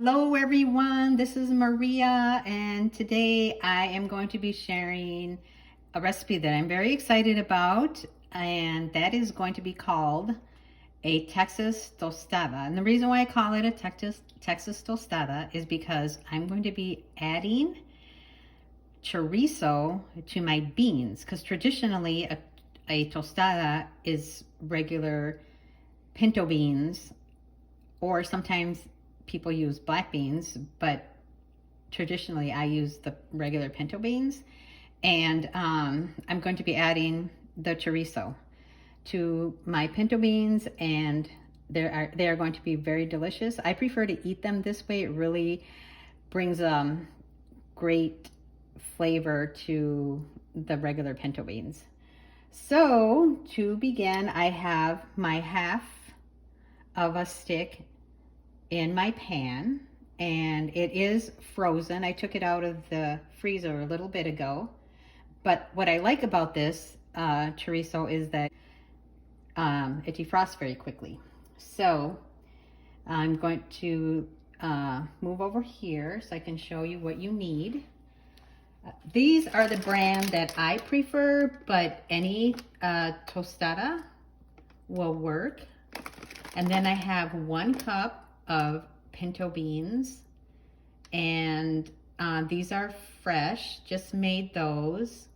Hello everyone, this is Maria, and today I am going to be sharing a recipe that I'm very excited about, and that is going to be called a Texas tostada. And the reason why I call it a Texas tostada is because I'm going to be adding chorizo to my beans, because traditionally a tostada is regular pinto beans, or sometimes people use black beans, but traditionally I use the regular pinto beans. And I'm going to be adding the chorizo to my pinto beans, and they are going to be very delicious. I prefer to eat them this way. It really brings great flavor to the regular pinto beans. So to begin, I have my half of a stick in my pan, and it is frozen. I took it out of the freezer a little bit ago. But what I like about this chorizo is that it defrosts very quickly. So I'm going to move over here so I can show you what you need. These are the brand that I prefer, but any tostada will work. And then I have 1 cup of pinto beans, and these are fresh, just made those,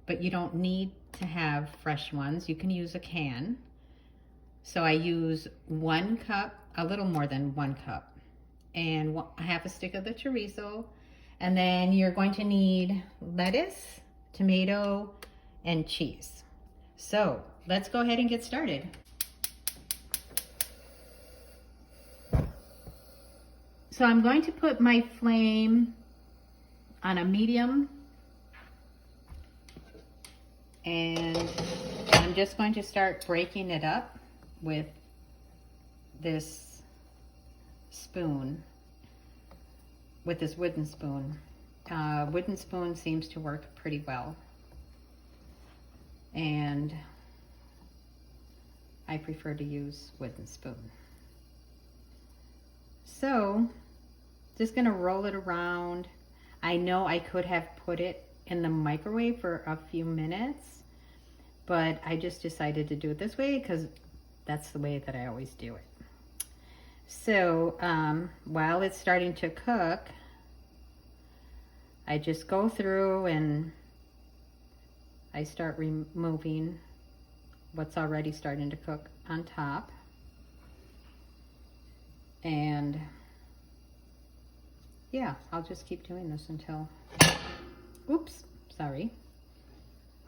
but you don't need to have fresh ones. You can use a can. So I use 1 cup, a little more than 1 cup, and half a stick of the chorizo. And then you're going to need lettuce, tomato, and cheese. So let's go ahead and get started. So I'm going to put my flame on a medium, and I'm just going to start breaking it up with this spoon, with this wooden spoon. Wooden spoon seems to work pretty well, and I prefer to use wooden spoon. So just gonna roll it around. I know I could have put it in the microwave for a few minutes, but I just decided to do it this way because that's the way that I always do it. So while it's starting to cook, I just go through and I start removing what's already starting to cook on top. And yeah, I'll just keep doing this until, oops, sorry.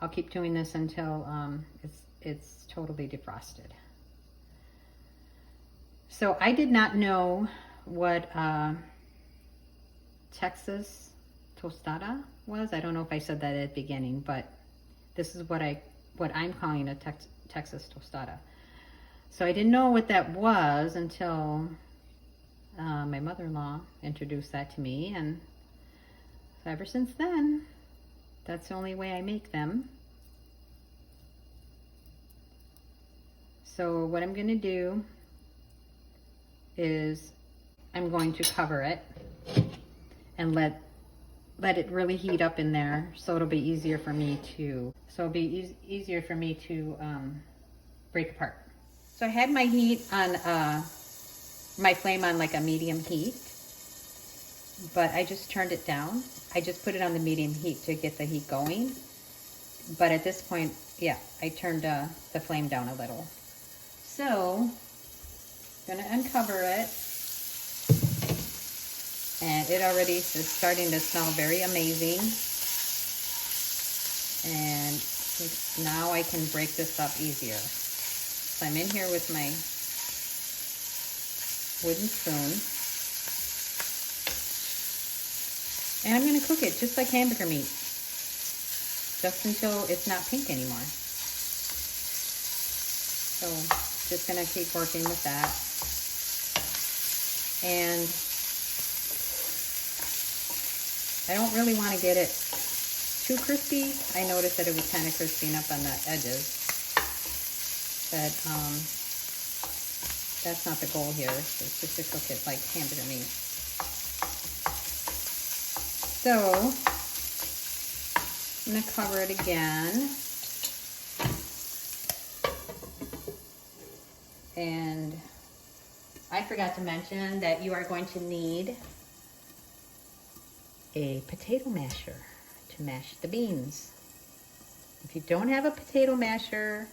I'll keep doing this until it's totally defrosted. So I did not know what Texas tostada was. I don't know if I said that at the beginning, but this is what I'm calling a Texas tostada. So I didn't know what that was until my mother-in-law introduced that to me, and so ever since then, that's the only way I make them. So what I'm going to do is I'm going to cover it and let it really heat up in there, so it'll be easier for me to break apart. So I had my heat on my flame on like a medium heat, but I just turned it down. I just put it on the medium heat to get the heat going. But at this point, yeah, I turned the flame down a little. So I'm gonna uncover it, and it already is starting to smell very amazing. And now I can break this up easier. So I'm in here with my wooden spoon, and I'm going to cook it just like hamburger meat, just until it's not pink anymore. So just going to keep working with that. And I don't really want to get it too crispy. I noticed that it was kind of crisping up on the edges, but that's not the goal here. It's just to cook it like hamburger meat. So I'm going to cover it again. And I forgot to mention that you are going to need a potato masher to mash the beans. If you don't have a potato masher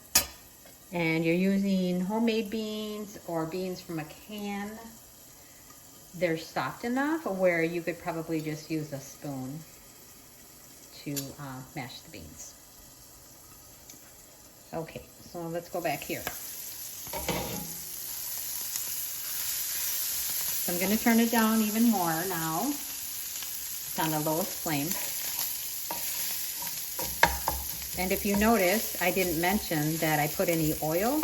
and you're using homemade beans or beans from a can, they're soft enough where you could probably just use a spoon to mash the beans. Okay, so let's go back here. So I'm going to turn it down even more now. It's on the lowest flame. And if you notice, I didn't mention that I put any oil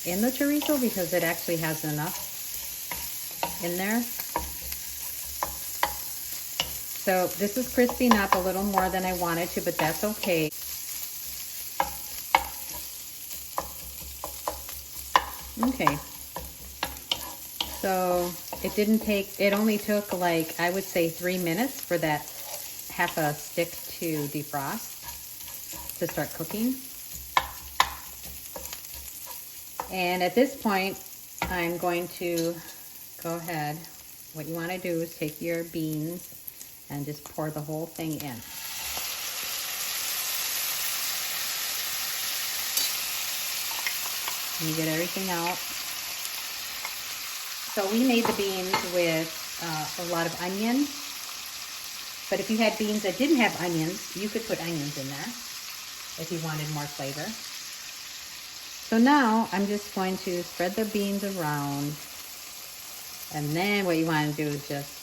in the chorizo because it actually has enough in there. So this is crisping up a little more than I wanted to, but that's okay. Okay. So it only took like, I would say 3 minutes for that half a stick to defrost, to start cooking. And at this point, I'm going to go ahead. What you want to do is take your beans and just pour the whole thing in. And you get everything out. So we made the beans with a lot of onion. But if you had beans that didn't have onions, you could put onions in there if you wanted more flavor. So now I'm just going to spread the beans around. And then what you want to do is just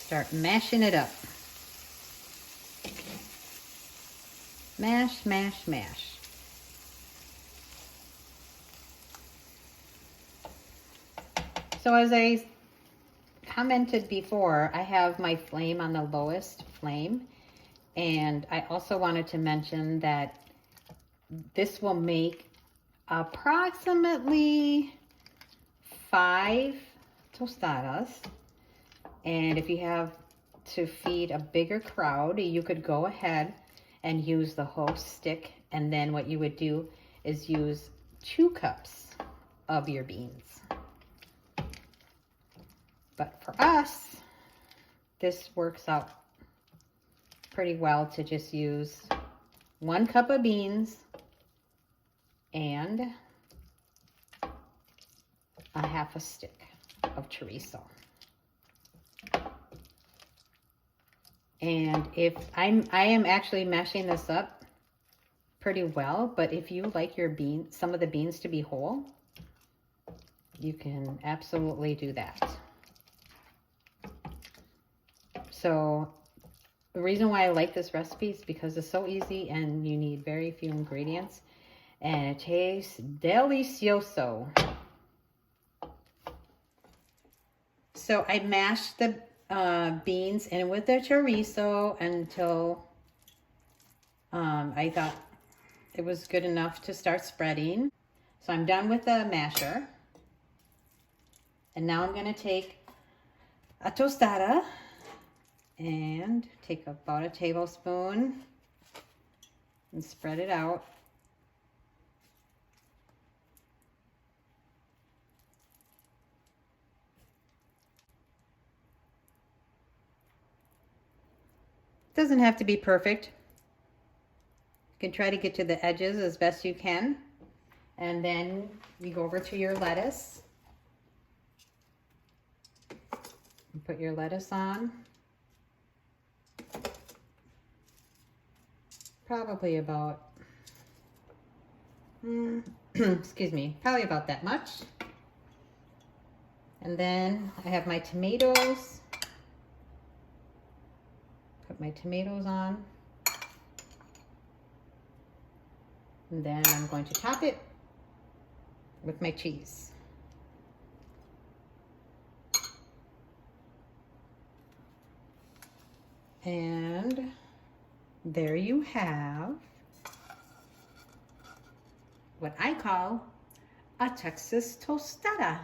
start mashing it up. Mash, mash, mash. So as I commented before, I have my flame on the lowest flame. And I also wanted to mention that this will make approximately 5 tostadas. And if you have to feed a bigger crowd, you could go ahead and use the whole stick. And then what you would do is use 2 cups of your beans. But for us, this works out pretty well to just use 1 cup of beans and a half a stick of chorizo. And if I am actually mashing this up pretty well, but if you like your some of the beans to be whole, you can absolutely do that. So the reason why I like this recipe is because it's so easy and you need very few ingredients and it tastes delicioso. So I mashed the beans in with the chorizo until I thought it was good enough to start spreading. So I'm done with the masher. And now I'm going to take a tostada and take about a tablespoon and spread it out. Doesn't have to be perfect. You can try to get to the edges as best you can. And then you go over to your lettuce. And put your lettuce on. Probably about, excuse me, probably about that much. And then I have my tomatoes. Put my tomatoes on. And then I'm going to top it with my cheese. And there you have what I call a Texas tostada.